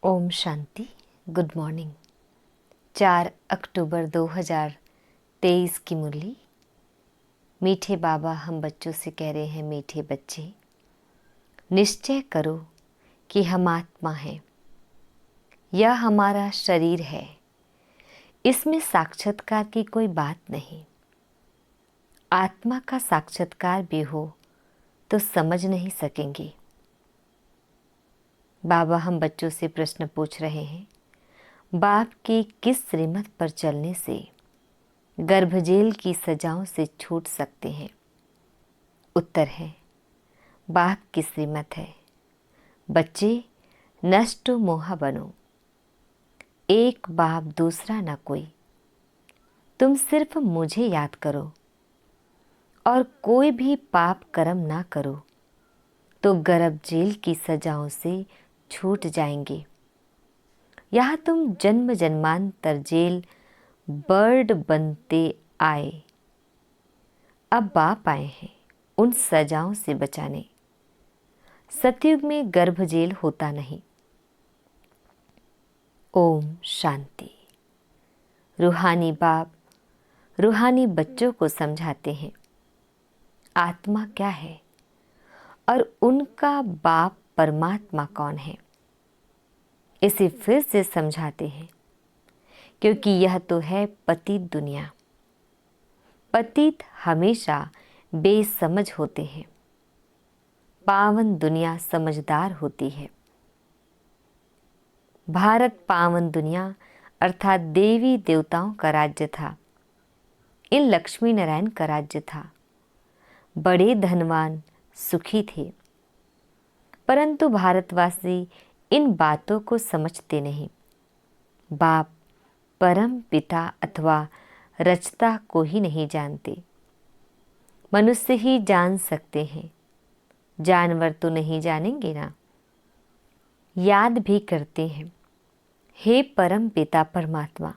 Om Shanti. Good morning. 4 अक्टूबर 2023 की मुरली। मीठे बाबा हम बच्चों से कह रहे हैं, मीठे बच्चे, निश्चय करो कि हम आत्मा हैं। यह हमारा शरीर है। इसमें साक्षात्कार की कोई बात नहीं। आत्मा का साक्षात्कार भी हो तो समझ नहीं सकेंगे। बाबा हम बच्चों से प्रश्न पूछ रहे हैं, बाप की किस श्रीमत पर चलने से गर्भजेल की सजाओं से छूट सकते हैं? उत्तर है, बाप की श्रीमत है, बच्चे नष्ट मोहा बनो, एक बाप दूसरा ना कोई, तुम सिर्फ मुझे याद करो और कोई भी पाप कर्म ना करो तो गर्भ जेल की सजाओं से छूट जाएंगे। यहाँ तुम जन्म जन्मांतर जेल बर्ड बनते आए, अब बाप आए हैं उन सजाओं से बचाने। सतयुग में गर्भ जेल होता नहीं। ओम शांति। रूहानी बाप रूहानी बच्चों को समझाते हैं आत्मा क्या है और उनका बाप परमात्मा कौन है। इसे फिर से समझाते हैं क्योंकि यह तो है पतित दुनिया। पतित हमेशा बेसमझ होते हैं, पावन दुनिया समझदार होती है। भारत पावन दुनिया अर्थात देवी देवताओं का राज्य था। इन लक्ष्मी नारायण का राज्य था। बड़े धनवान सुखी थे, परंतु भारतवासी इन बातों को समझते नहीं। बाप परम पिता अथवा रचता को ही नहीं जानते। मनुष्य ही जान सकते हैं, जानवर तो नहीं जानेंगे ना। याद भी करते हैं, हे परम पिता परमात्मा,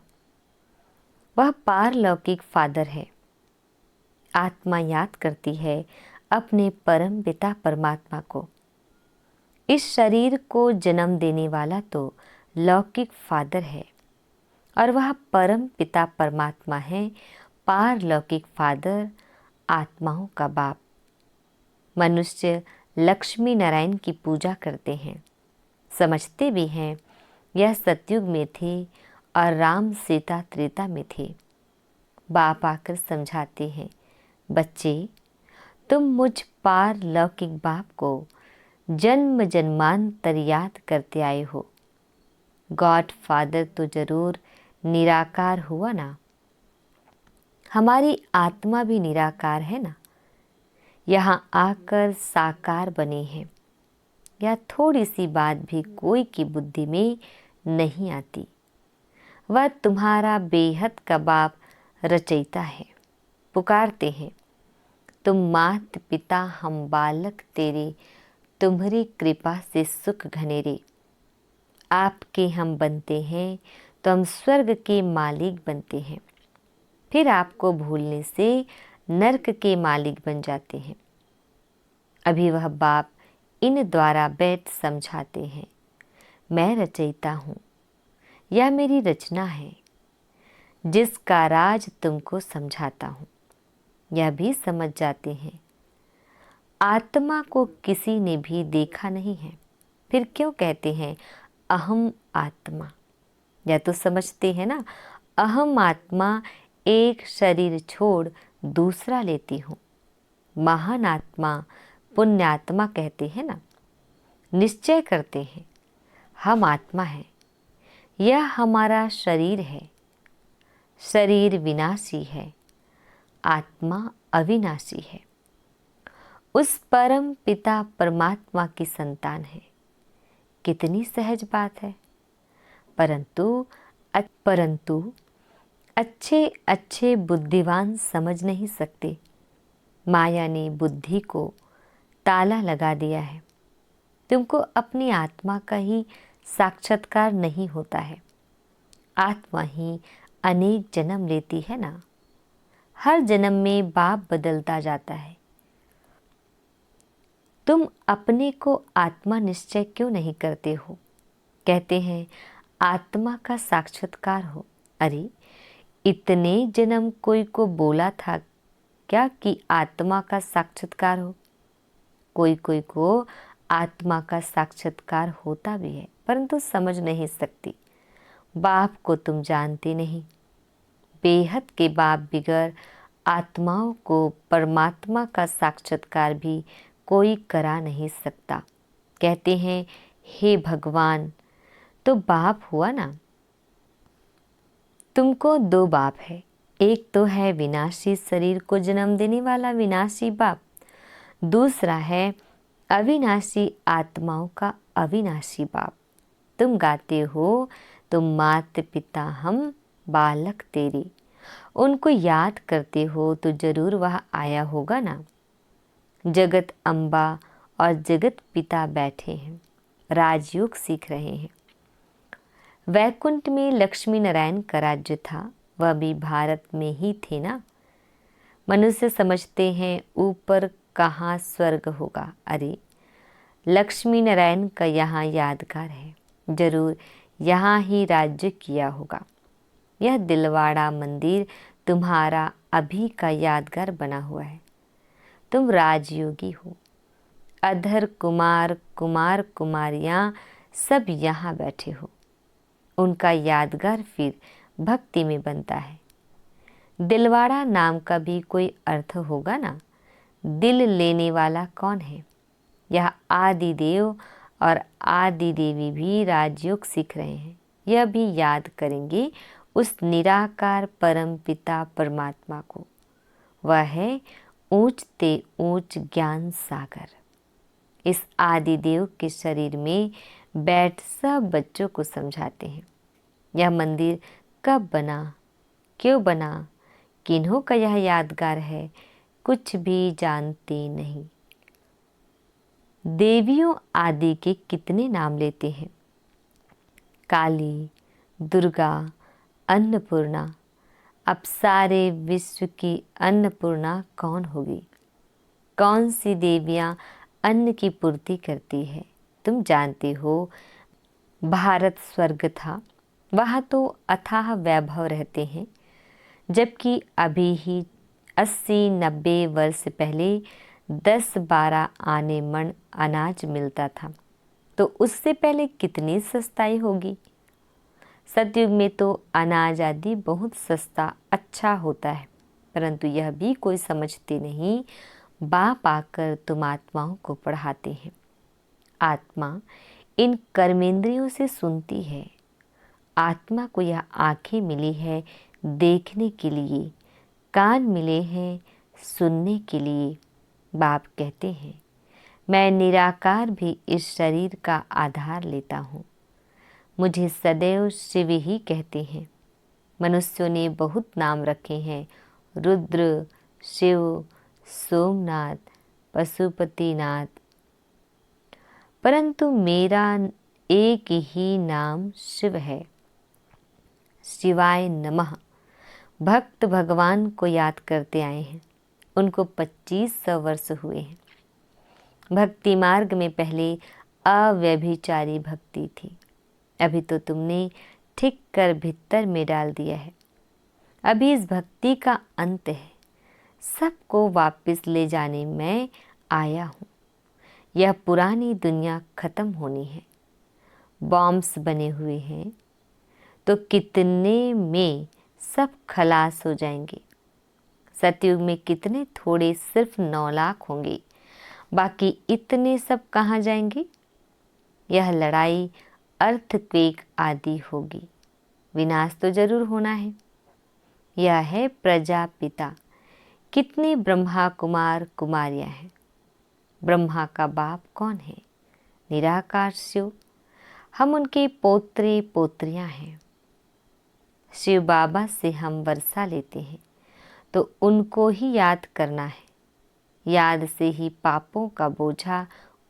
वह पारलौकिक फादर है। आत्मा याद करती है अपने परम पिता परमात्मा को। इस शरीर को जन्म देने वाला तो लौकिक फादर है और वह परम पिता परमात्मा है, पारलौकिक फादर, आत्माओं का बाप। मनुष्य लक्ष्मी नारायण की पूजा करते हैं, समझते भी हैं यह सतयुग में थे और राम सीता त्रेता में थे। बाप आकर समझाते हैं, बच्चे तुम मुझ पारलौकिक बाप को जन्म जन्मांतर याद करते आए हो। गॉड फादर तो जरूर निराकार हुआ ना। हमारी आत्मा भी निराकार है ना। यहाँ आकर साकार बने हैं। या थोड़ी सी बात भी कोई की बुद्धि में नहीं आती। वह तुम्हारा बेहद का बाप रचयिता है। पुकारते हैं, तुम मात पिता हम बालक तेरे, तुम्हारी कृपा से सुख घनेरे। आपके हम बनते हैं तो हम स्वर्ग के मालिक बनते हैं। फिर आपको भूलने से नरक के मालिक बन जाते हैं। अभी वह बाप इन द्वारा बैठ समझाते हैं, मैं रचयिता हूँ, यह मेरी रचना है जिसका राज तुमको समझाता हूँ। यह भी समझ जाते हैं आत्मा को किसी ने भी देखा नहीं है, फिर क्यों कहते हैं अहम आत्मा। यह तो समझते हैं ना, अहम आत्मा एक शरीर छोड़ दूसरा लेती हूँ। महान आत्मा पुण्यात्मा कहते हैं ना। निश्चय करते हैं हम आत्मा है, यह हमारा शरीर है। शरीर विनाशी है, आत्मा अविनाशी है। उस परम पिता परमात्मा की संतान है। कितनी सहज बात है। परंतु अच्छे अच्छे बुद्धिवान समझ नहीं सकते। माया ने बुद्धि को ताला लगा दिया है। तुमको अपनी आत्मा का ही साक्षात्कार नहीं होता है। आत्मा ही अनेक जन्म लेती है ना। हर जन्म में बाप बदलता जाता है। तुम अपने को आत्मा निश्चय क्यों नहीं करते हो? कहते हैं आत्मा का साक्षात्कार हो। अरे, इतने जन्म कोई को बोला था क्या कि आत्मा का साक्षात्कार हो? कोई कोई को आत्मा का साक्षात्कार होता भी है, परंतु समझ नहीं सकती। बाप को तुम जानते नहीं। बेहद के बाप बिगड़ आत्माओं को परमात्मा का साक्षात्कार भी कोई करा नहीं सकता। कहते हैं हे भगवान, तो बाप हुआ ना। तुमको दो बाप है। एक तो है विनाशी शरीर को जन्म देने वाला विनाशी बाप, दूसरा है अविनाशी आत्माओं का अविनाशी बाप। तुम गाते हो तुम मात पिता हम बालक तेरे, उनको याद करते हो तो जरूर वह आया होगा ना। जगत अम्बा और जगत पिता बैठे हैं, राजयोग सीख रहे हैं। वैकुंठ में लक्ष्मी नारायण का राज्य था, वह भी भारत में ही थे ना। मनुष्य समझते हैं ऊपर कहाँ स्वर्ग होगा। अरे, लक्ष्मी नारायण का यहाँ यादगार है, जरूर यहाँ ही राज्य किया होगा। यह दिलवाड़ा मंदिर तुम्हारा अभी का यादगार बना हुआ है। तुम राजयोगी हो। अधर कुमार कुमार कुमारियाँ सब यहाँ बैठे हो। उनका यादगार फिर भक्ति में बनता है। दिलवाड़ा नाम का भी कोई अर्थ होगा ना। दिल लेने वाला कौन है? यह आदि देव और आदि देवी भी राजयोग सीख रहे हैं। यह भी याद करेंगे उस निराकार परम पिता परमात्मा को। वह है ऊंचते ऊंच ज्ञान सागर। इस आदि देव के शरीर में बैठ सब बच्चों को समझाते हैं यह मंदिर कब बना, क्यों बना, किन्हों का यह यादगार है, कुछ भी जानते नहीं। देवियों आदि के कितने नाम लेते हैं। काली, दुर्गा, अन्नपूर्णा। अब सारे विश्व की अन्नपूर्णा कौन होगी? कौन सी देवियाँ अन्न की पूर्ति करती है? तुम जानते हो भारत स्वर्ग था, वहाँ तो अथाह वैभव रहते हैं, जबकि अभी ही 80-90 वर्ष पहले 10-12 आने मन अनाज मिलता था, तो उससे पहले कितनी सस्ताई होगी। सतयुग में तो अनाज आदि बहुत सस्ता अच्छा होता है, परंतु यह भी कोई समझते नहीं। बाप आकर तुम आत्माओं को पढ़ाते हैं। आत्मा इन कर्मेंद्रियों से सुनती है। आत्मा को यह आँखें मिली है देखने के लिए, कान मिले हैं सुनने के लिए। बाप कहते हैं मैं निराकार भी इस शरीर का आधार लेता हूँ। मुझे सदैव शिव ही कहते हैं। मनुष्यों ने बहुत नाम रखे हैं, रुद्र, शिव, सोमनाथ, पशुपतिनाथ, परंतु मेरा एक ही नाम शिव है। शिवाय नमः। भक्त भगवान को याद करते आए हैं। उनको 2500 वर्ष हुए हैं। भक्ति मार्ग में पहले अव्यभिचारी भक्ति थी, अभी तो तुमने ठीक कर भीतर में डाल दिया है। अभी इस भक्ति का अंत है। सबको वापस ले जाने मैं आया हूँ। यह पुरानी दुनिया खत्म होनी है। बॉम्ब्स बने हुए हैं तो कितने में सब खलास हो जाएंगे। सतयुग में कितने थोड़े सिर्फ 9 लाख होंगे, बाकी इतने सब कहाँ जाएंगे। यह लड़ाई अर्थक्वेक आदि होगी। विनाश तो जरूर होना है। यह है प्रजापिता। कितने ब्रह्मा कुमार कुमारियाँ हैं। ब्रह्मा का बाप कौन है? निराकार शिव। हम उनके पोत्रे पोत्रियाँ हैं। शिव बाबा से हम वर्षा लेते हैं तो उनको ही याद करना है। याद से ही पापों का बोझा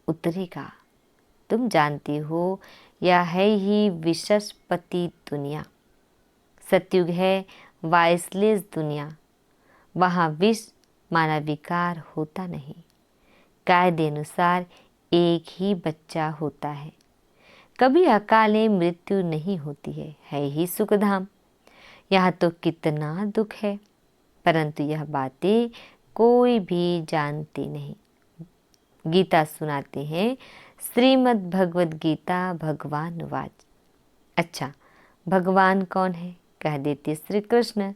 उतरेगा। तुम जानते हो यह है ही विशस्पति दुनिया। सतयुग है वाइसलेस दुनिया। वहाँ विष माना विकार होता नहीं। कायदे अनुसार एक ही बच्चा होता है। कभी अकाले मृत्यु नहीं होती है ही सुखधाम। यहाँ तो कितना दुख है, परंतु यह बातें कोई भी जानती नहीं। गीता सुनाते हैं, श्रीमद् भगवद गीता भगवान वाच। अच्छा, भगवान कौन है? कह देते श्री कृष्ण।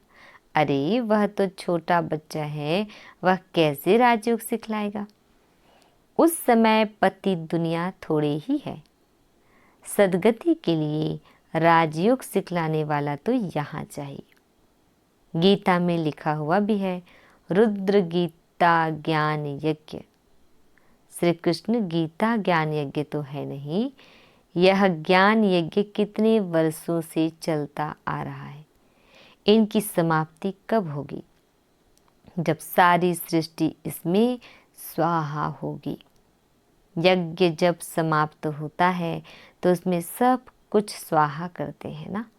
अरे वह तो छोटा बच्चा है, वह कैसे राजयोग सिखलाएगा? उस समय पति दुनिया थोड़े ही है। सदगति के लिए राजयोग सिखलाने वाला तो यहाँ चाहिए। गीता में लिखा हुआ भी है, रुद्र गीता ज्ञान यज्ञ। श्री कृष्ण गीता ज्ञान यज्ञ तो है नहीं, यह ज्ञान यज्ञ कितने वर्षों से चलता आ रहा है। इनकी समाप्ति कब होगी? जब सारी सृष्टि इसमें स्वाहा होगी। यज्ञ जब समाप्त होता है तो उसमें सब कुछ स्वाहा करते हैं ना।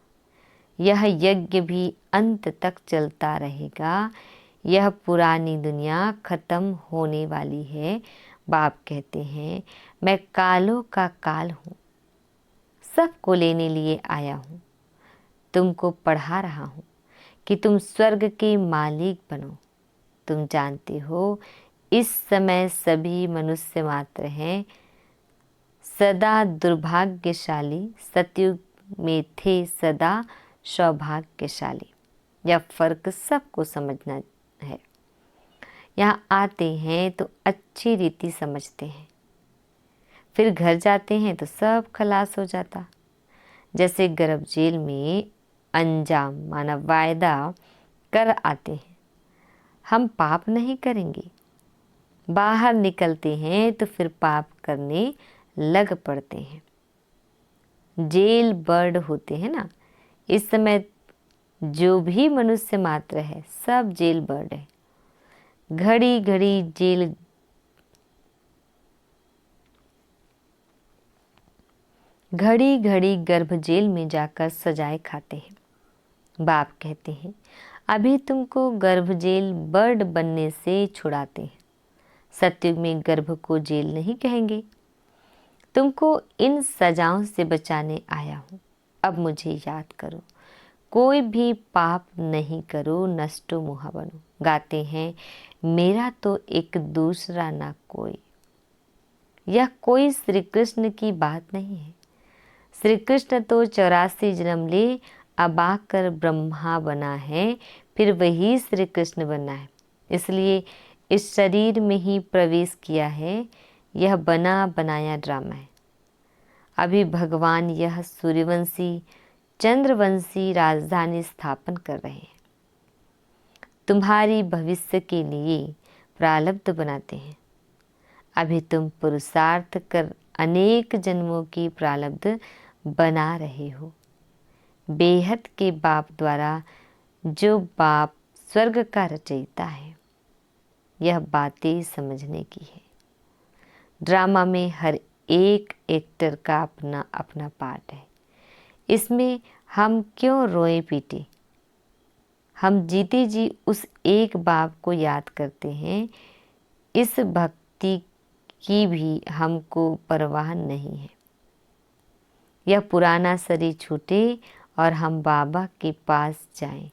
यह यज्ञ भी अंत तक चलता रहेगा। यह पुरानी दुनिया खत्म होने वाली है। बाप कहते हैं, मैं कालों का काल हूँ, सबको लेने लिए आया हूँ। तुमको पढ़ा रहा हूँ कि तुम स्वर्ग के मालिक बनो। तुम जानते हो इस समय सभी मनुष्य मात्र हैं। सदा दुर्भाग्यशाली सतयुग में थे सदा सौभाग्यशाली। यह फर्क सबको समझना है। यहाँ आते हैं तो अच्छी रीति समझते हैं, फिर घर जाते हैं तो सब खलास हो जाता। जैसे गर्भ जेल में अंजाम माना वायदा कर आते हैं, हम पाप नहीं करेंगे। बाहर निकलते हैं तो फिर पाप करने लग पड़ते हैं। जेल बर्ड होते हैं ना, इस समय जो भी मनुष्य मात्र है सब जेल बर्ड है। घड़ी घड़ी गर्भ जेल में जाकर सजाए खाते हैं। बाप कहते हैं, अभी तुमको गर्भ जेल बर्ड बनने से छुड़ाते हैं। सतयुग में गर्भ को जेल नहीं कहेंगे। तुमको इन सजाओं से बचाने आया हूँ। अब मुझे याद करो, कोई भी पाप नहीं करो, नष्टो मुहा बनो। गाते हैं, मेरा तो एक दूसरा ना कोई। यह कोई श्री कृष्ण की बात नहीं है। श्री कृष्ण तो 84 जन्म ले अब आकर ब्रह्मा बना है, फिर वही श्री कृष्ण बना है। इसलिए इस शरीर में ही प्रवेश किया है। यह बना बनाया ड्रामा है। अभी भगवान यह सूर्यवंशी चंद्रवंशी राजधानी स्थापन कर रहे हैं। तुम्हारी भविष्य के लिए प्रारब्ध बनाते हैं। अभी तुम पुरुषार्थ कर अनेक जन्मों की प्रारब्ध बना रहे हो। बेहद के बाप द्वारा, जो बाप स्वर्ग का रचयिता है। यह बातें समझने की है। ड्रामा में हर एक एक्टर का अपना अपना पार्ट है। इसमें हम क्यों रोए पीटे? हम जीते जी उस एक बाप को याद करते हैं। इस भक्ति की भी हमको परवाह नहीं है। यह पुराना शरीर छूटे और हम बाबा के पास जाएं।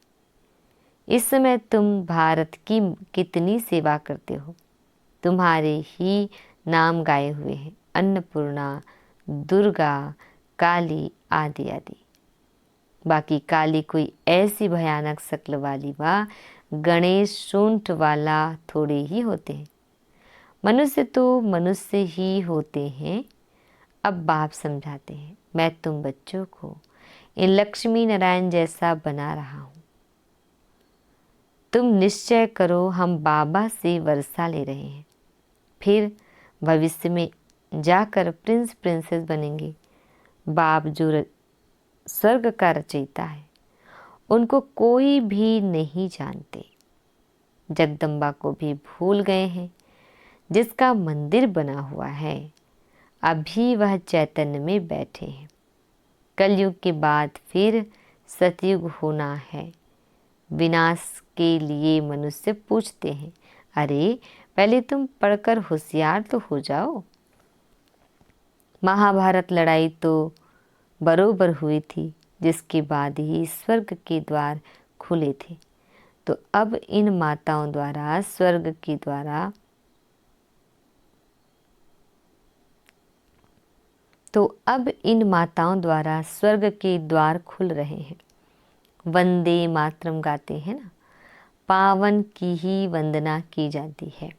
इस समय तुम भारत की कितनी सेवा करते हो। तुम्हारे ही नाम गाए हुए हैं, अन्नपूर्णा, दुर्गा, काली आदि आदि। बाकी काली कोई ऐसी भयानक शक्ल वाली व गणेश सूंठ वाला थोड़े ही होते हैं। मनुष्य तो मनुष्य ही होते हैं। अब बाप समझाते हैं, मैं तुम बच्चों को इन लक्ष्मी नारायण जैसा बना रहा हूँ। तुम निश्चय करो, हम बाबा से वर्षा ले रहे हैं। फिर भविष्य में जाकर प्रिंस प्रिंसेस बनेंगे। बाप जो स्वर्ग का रचयिता है, उनको कोई भी नहीं जानते। जगदम्बा को भी भूल गए हैं, जिसका मंदिर बना हुआ है। अभी वह चैतन्य में बैठे हैं। कलयुग के बाद फिर सतयुग होना है। विनाश के लिए मनुष्य पूछते हैं, अरे पहले तुम पढ़कर होशियार तो हो जाओ। महाभारत लड़ाई तो बरोबर हुई थी, जिसके बाद ही स्वर्ग के द्वार खुले थे। तो अब इन माताओं द्वारा स्वर्ग के द्वारा स्वर्ग के द्वार खुल रहे हैं। वंदे मातरम गाते हैं ना, पावन की ही वंदना की जाती है।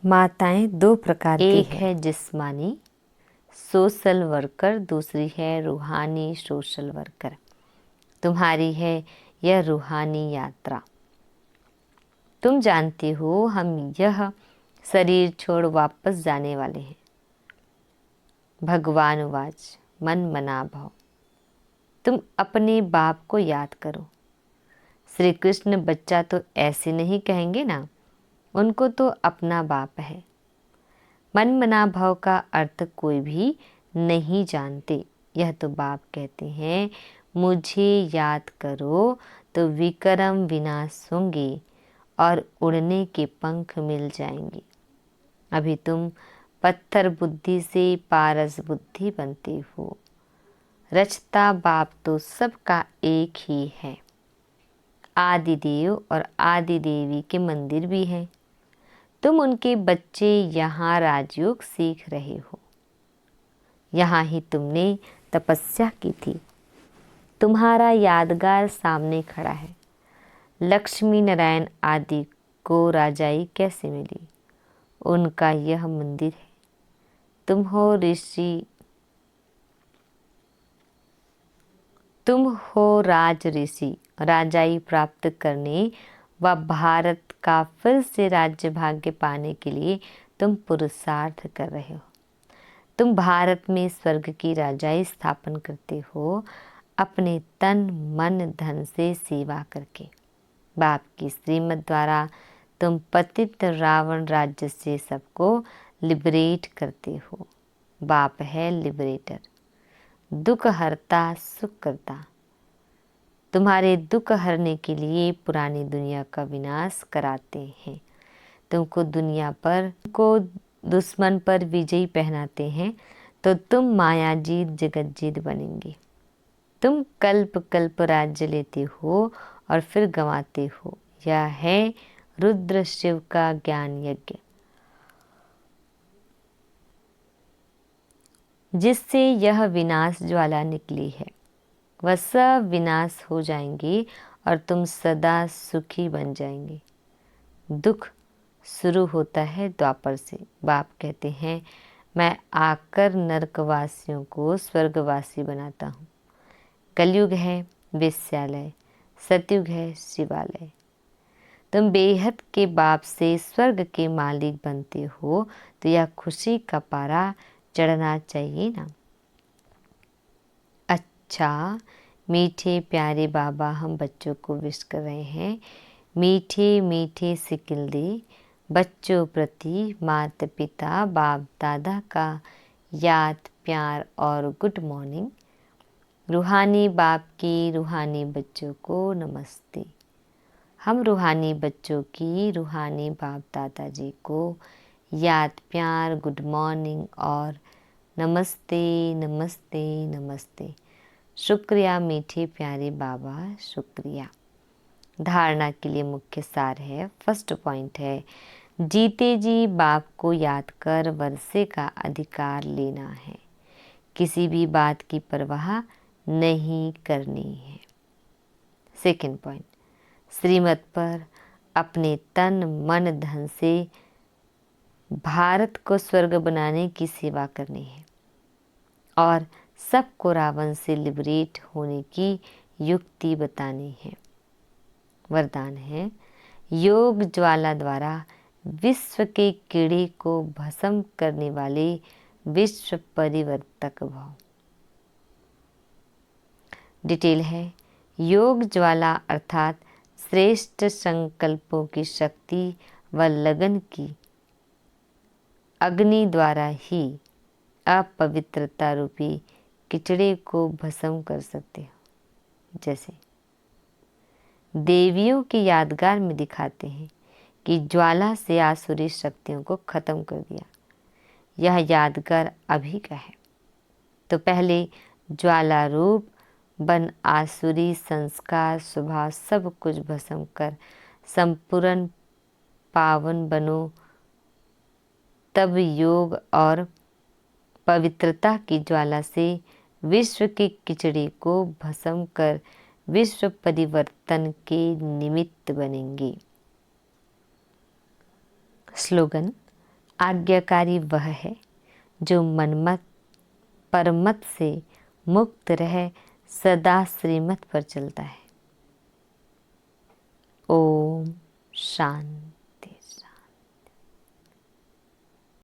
माताएं दो प्रकार की एक है जिस्मानी सोशल वर्कर, दूसरी है रूहानी सोशल वर्कर। तुम्हारी है यह रूहानी यात्रा। तुम जानते हो हम यह शरीर छोड़ वापस जाने वाले हैं। भगवान वाच मन मना भव। तुम अपने बाप को याद करो। श्री कृष्ण बच्चा तो ऐसे नहीं कहेंगे ना, उनको तो अपना बाप है। मन मना भव का अर्थ कोई भी नहीं जानते। यह तो बाप कहते हैं, मुझे याद करो तो विक्रम विनाश होंगे और उड़ने के पंख मिल जाएंगे। अभी तुम पत्थर बुद्धि से पारस बुद्धि बनते हो। रचता बाप तो सबका एक ही है। आदि देव और आदि देवी के मंदिर भी हैं। तुम उनके बच्चे यहाँ राजयोग सीख रहे हो। यहाँ ही तुमने तपस्या की थी। तुम्हारा यादगार सामने खड़ा है। लक्ष्मी नारायण आदि को राजाई कैसे मिली? उनका यह मंदिर है। तुम हो राज ऋषि। राजाई प्राप्त करने व भारत का फिर से राज्य भाग्य पाने के लिए तुम पुरुषार्थ कर रहे हो। तुम भारत में स्वर्ग की राजाई स्थापन करते हो, अपने तन मन धन से सेवा करके। बाप की श्रीमत द्वारा तुम पतित रावण राज्य से सबको लिबरेट करते हो। बाप है लिबरेटर, दुख हरता सुख करता। तुम्हारे दुख हरने के लिए पुरानी दुनिया का विनाश कराते हैं। तुमको दुश्मन पर विजयी पहनाते हैं तो तुम मायाजीत जगतजीत बनेंगे। तुम कल्प कल्प राज्य लेते हो और फिर गंवाते हो। यह है रुद्र शिव का ज्ञान यज्ञ, जिससे यह विनाश ज्वाला निकली है। वह सब विनाश हो जाएंगे और तुम सदा सुखी बन जाएंगे। दुख शुरू होता है द्वापर से। बाप कहते हैं, मैं आकर नरकवासियों को स्वर्गवासी बनाता हूँ। कलयुग है वेश्यालय, सतयुग है शिवालय। तुम बेहद के बाप से स्वर्ग के मालिक बनते हो तो यह खुशी का पारा चढ़ना चाहिए ना। अच्छा, मीठे प्यारे बाबा हम बच्चों को विश कर रहे हैं। मीठे मीठे सिकिल दे बच्चों प्रति माता पिता बाप दादा का याद प्यार और गुड मॉर्निंग। रूहानी बाप की रूहानी बच्चों को नमस्ते। हम रूहानी बच्चों की रूहानी बाप दादाजी को याद प्यार गुड मॉर्निंग और नमस्ते नमस्ते नमस्ते। शुक्रिया मीठे प्यारे बाबा, शुक्रिया। धारणा के लिए मुख्य सार है। फर्स्ट पॉइंट है, जीते जी बाप को याद कर वर्षे का अधिकार लेना है। किसी भी बात की परवाह नहीं करनी है। सेकंड पॉइंट, श्रीमत पर अपने तन मन धन से भारत को स्वर्ग बनाने की सेवा करनी है और सबको रावण से लिबरेट होने की युक्ति बतानी है। वरदान है, योग ज्वाला द्वारा विश्व के कीड़े को भस्म करने वाले विश्व परिवर्तक भव। डिटेल है, योग ज्वाला अर्थात श्रेष्ठ संकल्पों की शक्ति व लगन की अग्नि द्वारा ही अपवित्रता रूपी किचड़े को भस्म कर सकते हो। जैसे देवियों की यादगार में दिखाते हैं कि ज्वाला से आसुरी शक्तियों को खत्म कर दिया। यह यादगार अभी का है। तो पहले ज्वाला रूप बन आसुरी संस्कार स्वभाव सब कुछ भस्म कर संपूर्ण पावन बनो, तब योग और पवित्रता की ज्वाला से विश्व की किचड़ी को भस्म कर विश्व परिवर्तन के निमित्त बनेंगे। स्लोगन: आज्ञाकारी वह है जो मनमत परमत से मुक्त रह सदा श्रीमत पर चलता है। ओम शांति।